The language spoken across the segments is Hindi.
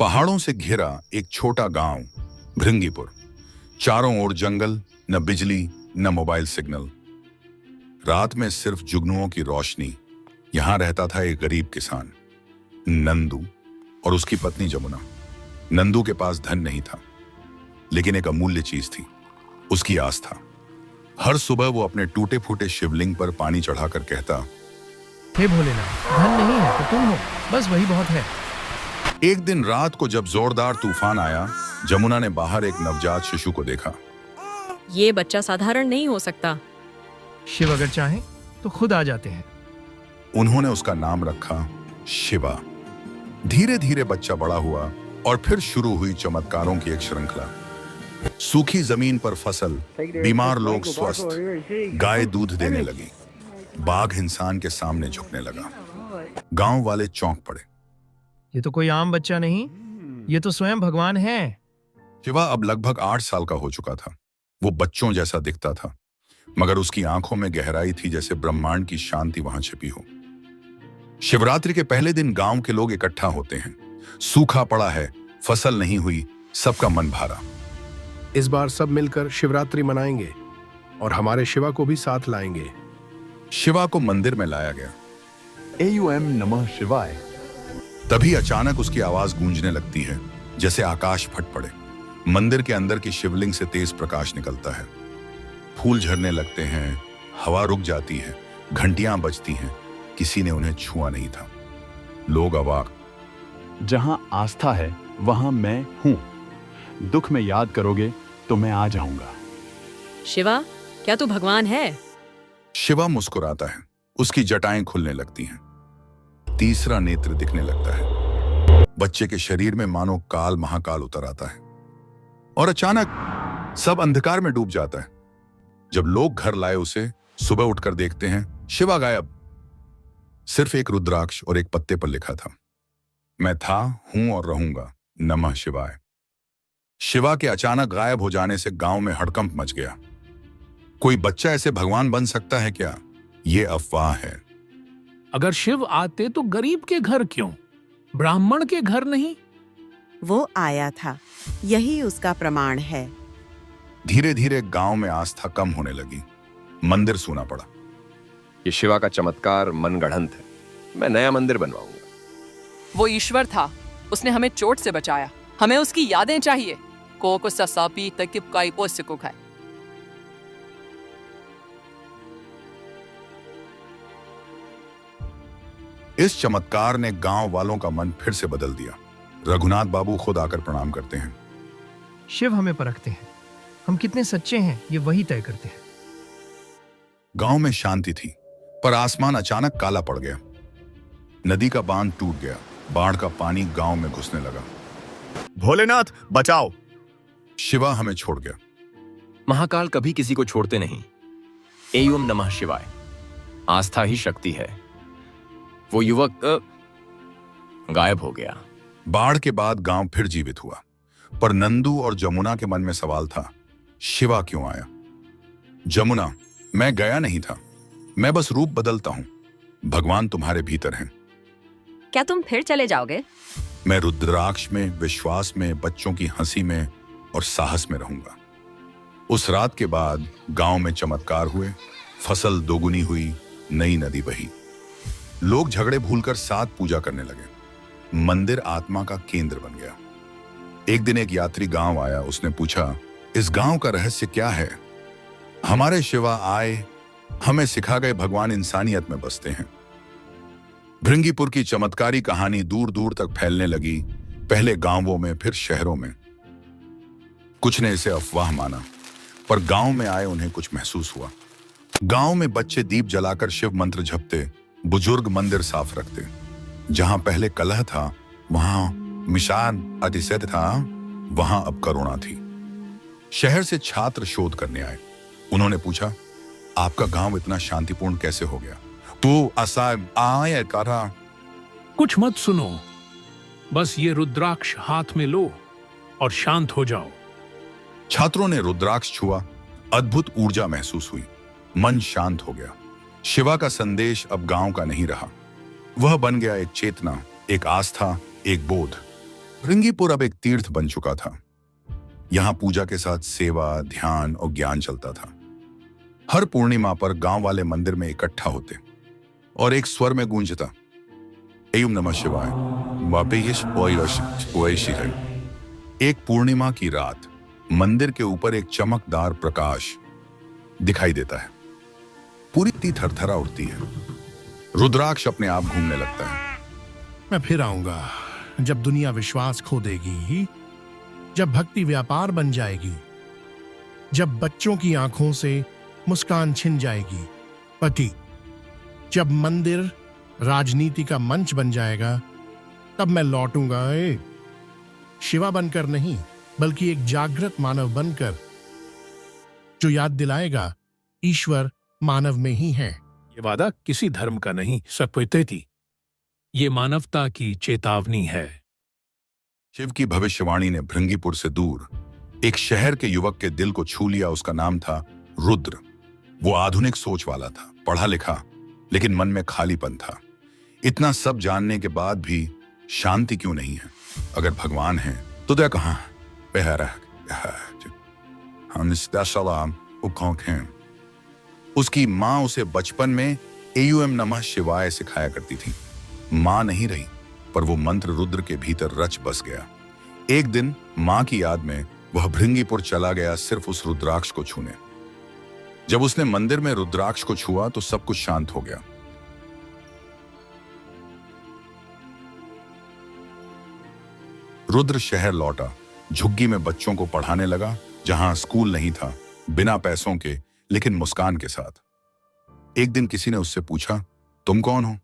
पहाड़ों से घिरा एक छोटा गांव भृंगीपुर। चारों ओर जंगल, न बिजली न मोबाइल सिग्नल। रात में सिर्फ जुगनुओं की रोशनी। यहां रहता था एक गरीब किसान नंदू और उसकी पत्नी जमुना। नंदू के पास धन नहीं था, लेकिन एक अमूल्य चीज थी, उसकी आस्था। हर सुबह वो अपने टूटे फूटे शिवलिंग पर पानी चढ़ाकर कहता, हे भोलेनाथ, धन नहीं है तो तुम हो, बस वही बहुत है। एक दिन रात को जब जोरदार तूफान आया, जमुना ने बाहर एक नवजात शिशु को देखा। ये बच्चा साधारण नहीं हो सकता। शिव अगर चाहे तो खुद आ जाते हैं। उन्होंने उसका नाम रखा शिवा। धीरे धीरे बच्चा बड़ा हुआ और फिर शुरू हुई चमत्कारों की एक श्रृंखला। सूखी जमीन पर फसल, बीमार लोग स्वस्थ, गाय दूध देने लगी, बाघ इंसान के सामने झुकने लगा। गांव वाले चौंक पड़े। ये तो कोई आम बच्चा नहीं, ये तो स्वयं भगवान है। शिवा अब लगभग 8 साल का हो चुका था। वो बच्चों जैसा दिखता था, मगर उसकी आंखों में गहराई थी, जैसे ब्रह्मांड की शांति वहां छिपी हो। शिवरात्रि के पहले दिन गांव के लोग इकट्ठा होते हैं। सूखा पड़ा है, फसल नहीं हुई, सबका मन भारा। इस बार सब मिलकर शिवरात्रि मनाएंगे और हमारे शिवा को भी साथ लाएंगे। शिवा को मंदिर में लाया गया। AUM नमः शिवाय। तभी अचानक उसकी आवाज गूंजने लगती है, जैसे आकाश फट पड़े। मंदिर के अंदर की शिवलिंग से तेज प्रकाश निकलता है। फूल झरने लगते हैं, हवा रुक जाती है, घंटियां बजती हैं। किसी ने उन्हें छुआ नहीं था। लोग अवाक। जहां आस्था है वहां मैं हूं। दुख में याद करोगे तो मैं आ जाऊंगा। शिवा, क्या तू भगवान है? शिवा मुस्कुराता है, उसकी जटाएं खुलने लगती हैं, तीसरा नेत्र दिखने लगता है। बच्चे के शरीर में मानो काल महाकाल उतर आता है और अचानक सब अंधकार में डूब जाता है। जब लोग घर लाए उसे, सुबह उठकर देखते हैं, शिवा गायब। सिर्फ एक रुद्राक्ष और एक पत्ते पर लिखा था, मैं था, हूं और रहूंगा, नमः शिवाय। शिवा के अचानक गायब हो जाने से गांव में हड़कंप मच गया। कोई बच्चा ऐसे भगवान बन सकता है क्या? ये अफवाह है। अगर शिव आते तो गरीब के घर क्यों, ब्राह्मण के घर नहीं? वो आया था, यही उसका प्रमाण है। धीरे धीरे गांव में आस्था कम होने लगी। मंदिर सूना पड़ा। ये शिवा का चमत्कार मनगढ़ंत है। मैं नया मंदिर बनवाऊंगा। वो ईश्वर था, उसने हमें चोट से बचाया। हमें उसकी यादें चाहिए। को ससापी तकिब काई पोस्य को खाए। इस चमत्कार ने गांव वालों का मन फिर से बदल दिया। रघुनाथ बाबू खुद आकर प्रणाम करते हैं। शिव हमें परखते हैं, हम कितने सच्चे हैं ये वही तय करते हैं। गांव में शांति थी, पर आसमान अचानक काला पड़ गया। नदी का बांध टूट गया, बाढ़ का पानी गांव में घुसने लगा। भोलेनाथ बचाओ! शिवा हमें छोड़ गया। महाकाल कभी किसी को छोड़ते नहीं। AUM नमः शिवाय। आस्था ही शक्ति है। वो युवक गायब हो गया। बाढ़ के बाद गांव फिर जीवित हुआ, पर नंदू और जमुना के मन में सवाल था, शिवा क्यों आया? जमुना, मैं गया नहीं था, मैं बस रूप बदलता हूं। भगवान तुम्हारे भीतर हैं। क्या तुम फिर चले जाओगे? मैं रुद्राक्ष में, विश्वास में, बच्चों की हंसी में और साहस में रहूंगा। उस रात के बाद गांव में चमत्कार हुए, फसल दोगुनी हुई, नई नदी बही। लोग झगड़े भूलकर साथ पूजा करने लगे। मंदिर आत्मा का केंद्र बन गया। एक दिन एक यात्री गांव आया। उसने पूछा, इस गांव का रहस्य क्या है? हमारे शिवा आए, हमें सिखा गए भगवान इंसानियत में बसते हैं। भृंगीपुर की चमत्कारी कहानी दूर दूर तक फैलने लगी, पहले गांवों में, फिर शहरों में। कुछ ने इसे अफवाह माना, पर गांव में आए उन्हें कुछ महसूस हुआ। गांव में बच्चे दीप जलाकर शिव मंत्र जपते, बुजुर्ग मंदिर साफ रखते। जहां पहले कलह था, वहां मिशान अतिशय था, वहां अब करुणा थी। शहर से छात्र शोध करने आए। उन्होंने पूछा, आपका गांव इतना शांतिपूर्ण कैसे हो गया? तो आया करा, कुछ मत सुनो, बस ये रुद्राक्ष हाथ में लो और शांत हो जाओ। छात्रों ने रुद्राक्ष छुआ, अद्भुत ऊर्जा महसूस हुई, मन शांत हो गया। शिवा का संदेश अब गांव का नहीं रहा, वह बन गया एक चेतना, एक आस्था, एक बोध। भृंगीपुर अब एक तीर्थ बन चुका था। यहां पूजा के साथ सेवा, ध्यान और ज्ञान चलता था। हर पूर्णिमा पर गांव वाले मंदिर में इकट्ठा होते और एक स्वर में गूंजता, एयम नमः शिवाय। एक पूर्णिमा की रात मंदिर के ऊपर एक चमकदार प्रकाश दिखाई देता है। पूरी ती थरथरा उठती है। रुद्राक्ष अपने आप घूमने लगता है। मैं फिर आऊंगा जब दुनिया विश्वास खो देगी, जब भक्ति व्यापार बन जाएगी, जब बच्चों की आंखों से मुस्कान छिन जाएगी, पति, जब मंदिर राजनीति का मंच बन जाएगा, तब मैं लौटूंगा। शिवा बनकर नहीं, बल्कि एक जागृत मानव बनकर, जो याद दिलाएगा ईश्वर मानव में ही है। ये वादा किसी धर्म का नहीं, सत्य, ये मानवता की चेतावनी है। शिव की भविष्यवाणी ने भृंगीपुर से दूर एक शहर के युवक के दिल को छू लिया। उसका नाम था रुद्र। वो आधुनिक सोच वाला था, पढ़ा लिखा, लेकिन मन में खालीपन था। इतना सब जानने के बाद भी शांति क्यों नहीं है? अगर भगवान है तो क्या कहां? उसकी मां उसे बचपन में एयूएम नमः शिवाय सिखाया करती थी। मां नहीं रही, पर वो मंत्र रुद्र के भीतर रच बस गया। एक दिन मां की याद में वह भृंगीपुर चला गया, सिर्फ उस रुद्राक्ष को छूने। जब उसने मंदिर में रुद्राक्ष को छुआ तो सब कुछ शांत हो गया। रुद्र शहर लौटा, झुग्गी में बच्चों को पढ़ाने लगा, जहां स्कूल नहीं था, बिना पैसों के, लेकिन मुस्कान के साथ। एक दिन किसी ने उससे पूछा, तुम कौन हो?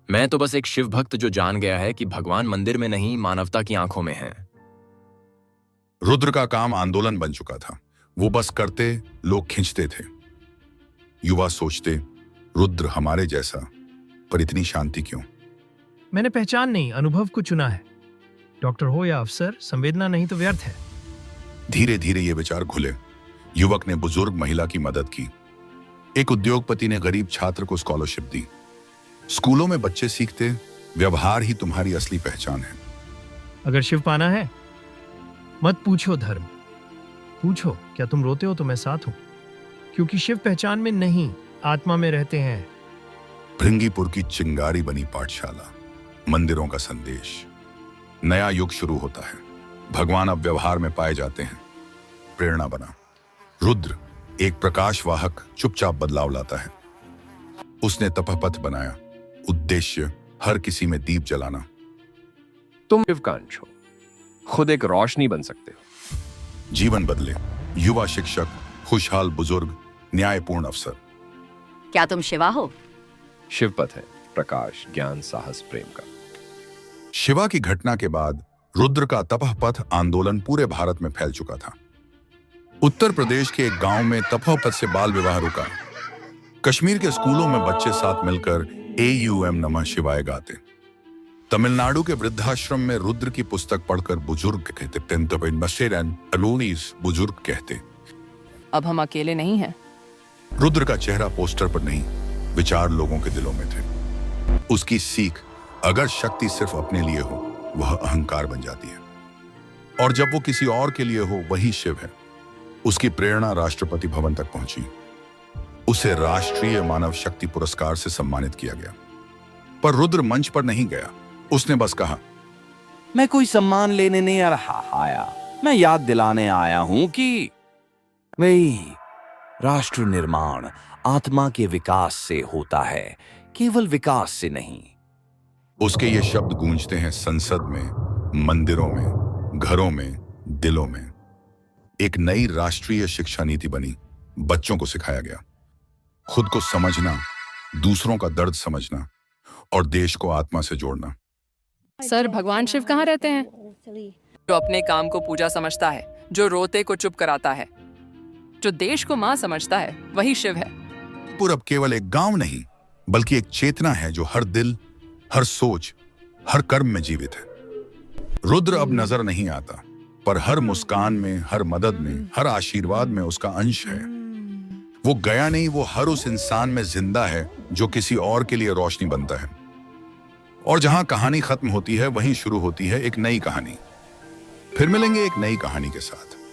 मैं तो बस एक शिव भक्त जो जान गया है कि भगवान मंदिर में नहीं, मानवता की आंखों में है। रुद्र का काम आंदोलन बन चुका था। वो बस करते, लोग खींचते थे। युवा सोचते, रुद्र हमारे जैसा, पर इतनी शांति क्यों? मैंने पहचान नहीं, अनुभव को चुना है। डॉक्टर हो या अफसर, संवेदना नहीं तो व्यर्थ है। धीरे धीरे ये विचार घुले। युवक ने बुजुर्ग महिला की मदद की। एक उद्योगपति ने गरीब छात्र को स्कॉलरशिप दी। स्कूलों में बच्चे सीखते, व्यवहार ही तुम्हारी असली पहचान है। अगर शिव पाना है, मत पूछो धर्म, पूछो क्या तुम रोते हो तो मैं साथ हूं, क्योंकि शिव पहचान में नहीं, आत्मा में रहते हैं। भृंगीपुर की चिंगारी बनी पाठशाला, मंदिरों का संदेश। नया युग शुरू होता है। भगवान अब व्यवहार में पाए जाते हैं। प्रेरणा बना। रुद्र एक प्रकाशवाहक चुपचाप बदलाव लाता है। उसने तपपथ बनाया, उद्देश्य हर किसी में दीप जलाना। तुम शिव का अंश हो, खुद एक रोशनी बन सकते हो। जीवन बदले। युवा शिक्षक, खुशहाल बुजुर्ग, न्यायपूर्ण अफसर। क्या तुम शिवा हो? शिव पथ है, प्रकाश, ज्ञान, साहस, प्रेम का। शिवा की घटना के बाद रुद्र का तपःपथ आंदोलन पूरे भारत में फैल चुका था। उत्तर प्रदेश के एक गांव में तपःपथ से बाल विवाह रुका। कश्मीर के स्कूलों में बच्चे साथ मिलकर एयूएम नमः शिवाय गाते। तमिलनाडु के वृद्धाश्रम में रुद्र की पुस्तक पढ़कर बुजुर्ग कहते, बुजुर्ग कहते, अब हम अकेले नहीं हैं। रुद्र का चेहरा पोस्टर पर नहीं, विचार लोगों के दिलों में थे। उसकी सीख, अगर शक्ति सिर्फ अपने लिए हो, वह अहंकार बन जाती है, और जब वो किसी और के लिए हो, वही शिव है। उसकी प्रेरणा राष्ट्रपति भवन तक पहुंची। उसे राष्ट्रीय मानव शक्ति पुरस्कार से सम्मानित किया गया। पर रुद्र मंच पर नहीं गया। उसने बस कहा, मैं कोई सम्मान लेने नहीं आया, मैं याद दिलाने आया हूं कि वही राष्ट्र निर्माण आत्मा के विकास से होता है, केवल विकास से नहीं। उसके ये शब्द गूंजते हैं संसद में, मंदिरों में, घरों में, दिलों में। एक नई राष्ट्रीय शिक्षा नीति बनी। बच्चों को सिखाया गया खुद को समझना, दूसरों का दर्द समझना और देश को आत्मा से जोड़ना। सर, भगवान शिव कहाँ रहते हैं? जो अपने काम को पूजा समझता है, जो रोते को चुप कराता है, जो देश को माँ समझता है, वही शिव है। अब केवल एक गांव नहीं, बल्कि एक चेतना है जो हर दिल, हर सोच, हर कर्म में जीवित है। रुद्र अब नजर नहीं आता, पर हर मुस्कान में, हर मदद में, हर आशीर्वाद में उसका अंश है। वो गया नहीं, वो हर उस इंसान में जिंदा है जो किसी और के लिए रोशनी बनता है। और जहां कहानी खत्म होती है वहीं शुरू होती है एक नई कहानी। फिर मिलेंगे एक नई कहानी के साथ।